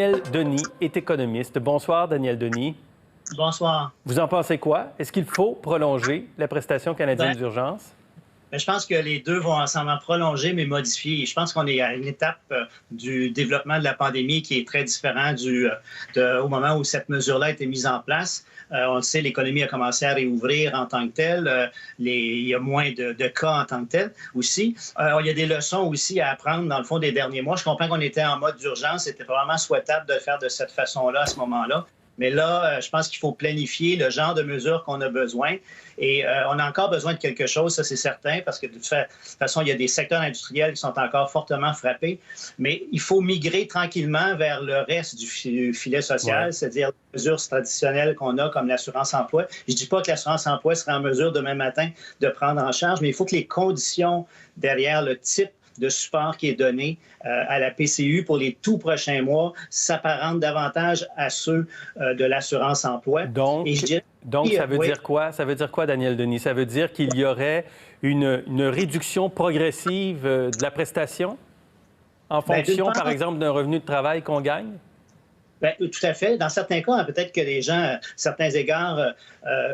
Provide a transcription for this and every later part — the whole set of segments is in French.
Daniel Denis est économiste. Bonsoir, Daniel Denis. Bonsoir. Vous en pensez quoi? Est-ce qu'il faut prolonger la prestation canadienne d'urgence? Je pense que les deux vont ensemble prolonger, mais modifier. Je pense qu'on est à une étape du développement de la pandémie qui est très différent au moment où cette mesure-là a été mise en place. On le sait, l'économie a commencé à réouvrir en tant que telle. Il y a moins de cas en tant que tel aussi. Il y a des leçons aussi à apprendre dans le fond des derniers mois. Je comprends qu'on était en mode d'urgence. C'était vraiment souhaitable de le faire de cette façon-là à ce moment-là. Mais là, je pense qu'il faut planifier le genre de mesures qu'on a besoin. Et on a encore besoin de quelque chose, ça c'est certain, parce que de toute façon, il y a des secteurs industriels qui sont encore fortement frappés. Mais il faut migrer tranquillement vers le reste du filet social, c'est-à-dire les mesures traditionnelles qu'on a, comme l'assurance-emploi. Je ne dis pas que l'assurance-emploi sera en mesure demain matin de prendre en charge, mais il faut que les conditions derrière le type de support qui est donné à la PCU pour les tout prochains mois s'apparentent davantage à ceux de l'assurance-emploi. Donc, ça veut dire quoi? Ça veut dire quoi, Daniel Denis? Ça veut dire qu'il y aurait une réduction progressive de la prestation en fonction, par exemple, d'un revenu de travail qu'on gagne? Bien, tout à fait. Dans certains cas, peut-être que les gens, à certains égards,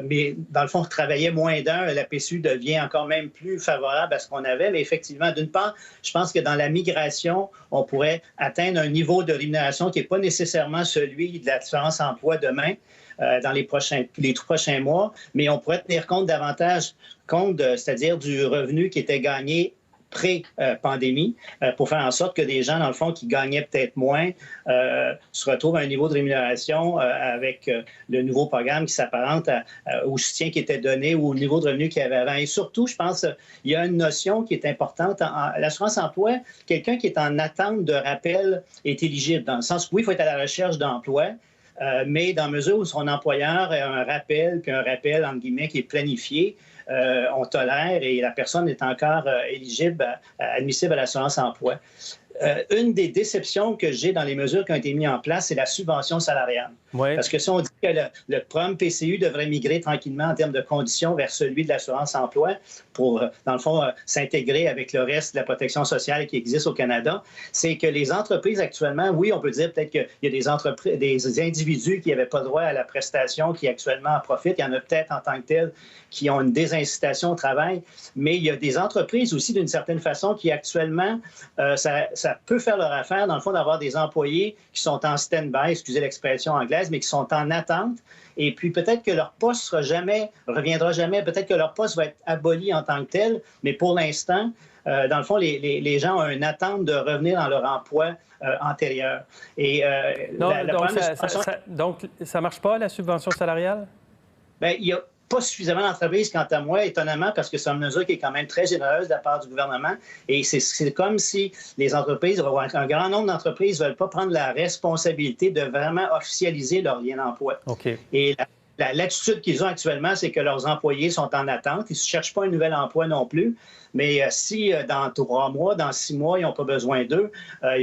mais dans le fond, travaillaient moins d'heures. La PCU devient encore même plus favorable à ce qu'on avait. Mais effectivement, d'une part, je pense que dans la migration, on pourrait atteindre un niveau de rémunération qui n'est pas nécessairement celui de l'assurance-emploi demain, dans les tout prochains mois, mais on pourrait tenir compte davantage c'est-à-dire du revenu qui était gagné pré-pandémie, pour faire en sorte que des gens, dans le fond, qui gagnaient peut-être moins, se retrouvent à un niveau de rémunération avec le nouveau programme qui s'apparente au soutien qui était donné ou au niveau de revenu qu'il y avait avant. Et surtout, je pense, il y a une notion qui est importante. L'assurance-emploi, quelqu'un qui est en attente de rappel est éligible, dans le sens où oui, il faut être à la recherche d'emploi, mais dans la mesure où son employeur a un rappel, puis un rappel, entre guillemets, qui est planifié, on tolère et la personne est encore éligible, admissible à l'assurance-emploi. Une des déceptions que j'ai dans les mesures qui ont été mises en place, c'est la subvention salariale. Oui. Parce que si on dit que le programme PCU devrait migrer tranquillement en termes de conditions vers celui de l'assurance-emploi pour, dans le fond, s'intégrer avec le reste de la protection sociale qui existe au Canada, c'est que les entreprises actuellement, oui, on peut dire peut-être qu'il y a des individus qui n'avaient pas droit à la prestation qui actuellement en profitent. Il y en a peut-être en tant que tels qui ont une désincitation au travail, mais il y a des entreprises aussi, d'une certaine façon, qui actuellement, ça peut faire leur affaire, dans le fond, d'avoir des employés qui sont en stand-by, excusez l'expression anglaise, mais qui sont en attente. Et puis peut-être que leur poste reviendra jamais, peut-être que leur poste va être aboli en tant que tel, mais pour l'instant, dans le fond, les gens ont une attente de revenir dans leur emploi antérieur. Et, donc, ça ne marche pas, la subvention salariale? Bien, il y a pas suffisamment d'entreprises, quant à moi, étonnamment, parce que c'est une mesure qui est quand même très généreuse de la part du gouvernement. Et c'est comme si les entreprises, un grand nombre d'entreprises ne veulent pas prendre la responsabilité de vraiment officialiser leur lien d'emploi. Okay. Et l'attitude qu'ils ont actuellement, c'est que leurs employés sont en attente. Ils ne cherchent pas un nouvel emploi non plus. Mais si dans 3 mois, dans 6 mois, ils n'ont pas besoin d'eux,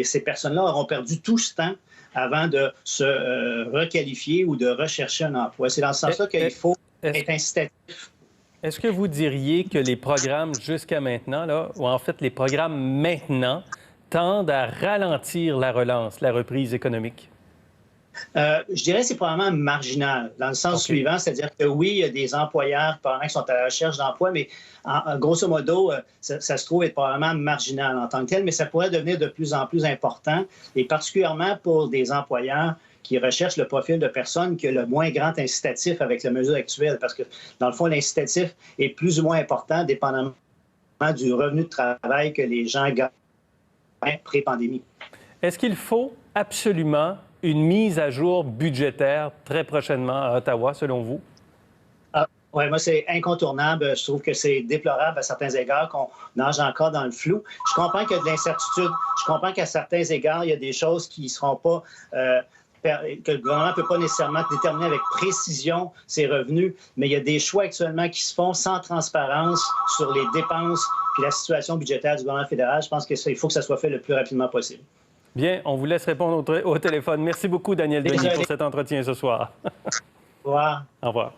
ces personnes-là auront perdu tout ce temps avant de se requalifier ou de rechercher un emploi. C'est dans ce sens-là qu'il faut être incitatif. Est-ce que vous diriez que les programmes jusqu'à maintenant, là, ou en fait les programmes maintenant, tendent à ralentir la relance, la reprise économique? Je dirais que c'est probablement marginal, dans le sens suivant, c'est-à-dire que oui, il y a des employeurs probablement qui sont à la recherche d'emploi, mais grosso modo, ça se trouve être probablement marginal en tant que tel, mais ça pourrait devenir de plus en plus important, et particulièrement pour des employeurs qui recherchent le profil de personne qui a le moins grand incitatif avec la mesure actuelle, parce que, dans le fond, l'incitatif est plus ou moins important dépendamment du revenu de travail que les gens gagnent pré-pandémie. Est-ce qu'il faut absolument une mise à jour budgétaire très prochainement à Ottawa, selon vous? Oui, moi, c'est incontournable. Je trouve que c'est déplorable à certains égards qu'on nage encore dans le flou. Je comprends qu'il y a de l'incertitude. Je comprends qu'à certains égards, il y a des choses qui ne seront pas... que le gouvernement ne peut pas nécessairement déterminer avec précision ses revenus, mais il y a des choix actuellement qui se font sans transparence sur les dépenses puis la situation budgétaire du gouvernement fédéral. Je pense qu'il faut que ça soit fait le plus rapidement possible. Bien, on vous laisse répondre au téléphone. Merci beaucoup, Daniel Denis, pour cet entretien ce soir. Au revoir. Au revoir.